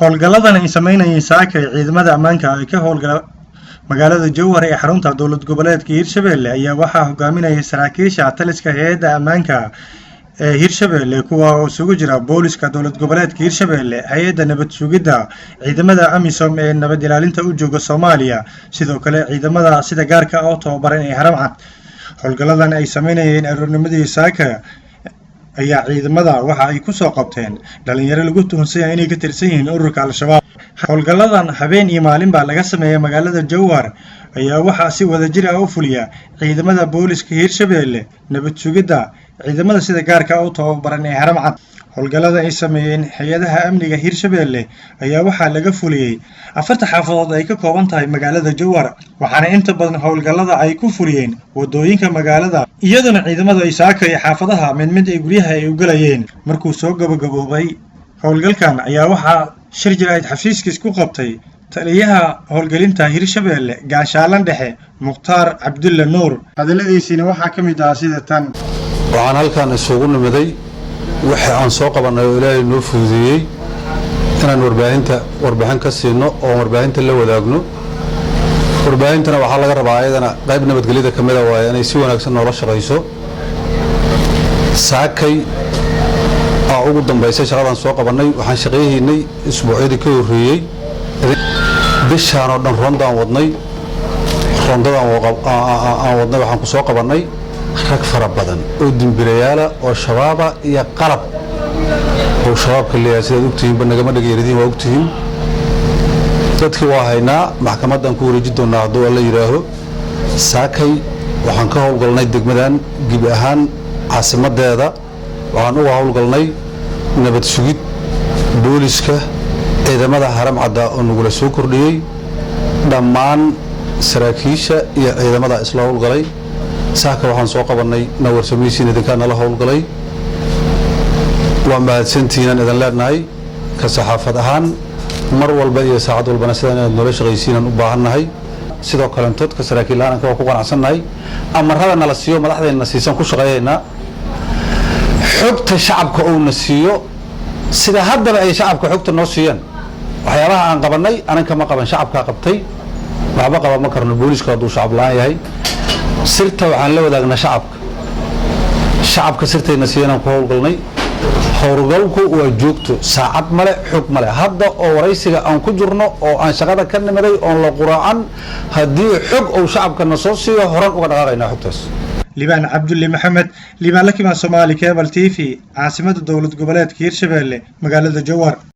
howlgalladan ay sameynayeen saaka ciidamada ammaanka ay ka howlgala magaalada Jowhar ee xarunta dowlad goboleedka Hirshabelle ayaa waxaa hogaaminaya saraakiisha taliska hay'adda ammaanka ee Hirshabelle kuwa oo isugu jira booliska dowlad goboleedka Hirshabelle hay'adda nabad sugidda ciidamada AMISOM ee nabad ilaalinta u jooga Soomaaliya sidoo kale ciidamada sida gaarka ah oo tababaran ee Haramcad howlgalladan ay sameynayeen aroornimadii saaka ayaa ciidamada waxa ay ku soo qabteen dhalinyaro lagu tuhunsan inay ka tirsan yihiin ururka Al-Shabaab howlgalladan habeen iyo maalin baa laga sameeyay magaalada Jowhar ayaa waxa si wadajir ah u fuliya ciidamada booliska Hirshabelle nabad sugidda ciidamada sida gaarka ah oo tababaran ee Haramcad howlgallada ay sameeyeen hay'adaha amniga Hirshabelle ayaa waxa laga fuliyay 4 xaafadood ay ka kooban tahay magaalada Jowhar waxaana inta badan howlgallada ay ku fuliyeen wadooyinka magaalada iyaduna ciidamadu ay saaka iyo xaafadaha mid ay guryaha ay u galayeen markuu soo gabagaboobay howlgalkan ayaa waxa shir jirayd xafiiskiis ku qabtay taliyaha howlgelinta Hirshabelle gaashaalan dhexe Mukhtaar Cabdulla Nuur hadaladiisina waxa kamid ah sida tan waxaan halkan isugu nimaday waxa aan soo qabanay oo Ilaahay noo fududeeyay inaan warbaahin ka siino oo warbaahinta la wadaagno warbaahintana waxa laga rabaa ayadana qayb nabadgelyada kamid ah waa inay si wanaagsan noola shaqeyso saakay ugu dambeysay shaqadan soo qabanay waxaan shaqeeynay isbuucyadii ka horeeyay bishaan oo dhan rondaan wadnay waxaan ku soo qabanay rag fara badan oo dimbilayaala oo shabaaba iyo qalab oo shabaabka leeyahay sida ogtihiin banagama dhageeridin waa ogtihiin dadkii waa haynaa maxkamadan ku wareejin doonaa hadduu la yiraaho saakay waxaan ka howlgalnay degmadan gib ahaan caasimadeeda waxaan uga howlgalnay nabad sugid booliska ciidamada Haramcad oo nagula soo kordhiyay dhammaan saraakiisha iyo ciidamada isla howlgalay saaka waxaan soo qabanay nawar sameeyay idinka nala howlgalay waa mahadsantiinaan idin leenahay ka saxaafad ahaan mar walba iyo saacad walbana sidaan aad nolol shaqaysiinaan u baahannahay sidoo kale dadka saraakiilaan ka ku qanacsanahay amarada nala siiyo madaxdeena siisan ku shaqeeyayna xogta shacabka oo na siiyo sida haddaba ay shacabka xogta noo siiyaan waxyaabaha aan qabanay anaka ma qaban shacabka qabtay waxba qaban ma karno booliska haduu shacab laan yahay sirta waxaan la wadaagnaa shacabka sirtayna siiyaan ku howlgalnay howlgalku waa joogto saacad male xog male hadda oo waraysiga aan ku jirno oo aan shaqada ka nimaday oo la quraacan hadii xog oo shacabka soo siiyo horan uga dhaqaaqayna xogtaas Liban Cabdulle Maxamed Liban Lakima Somali Cable TV caasimada dowlad goboleedka Hirshabelle magaalada Jowhar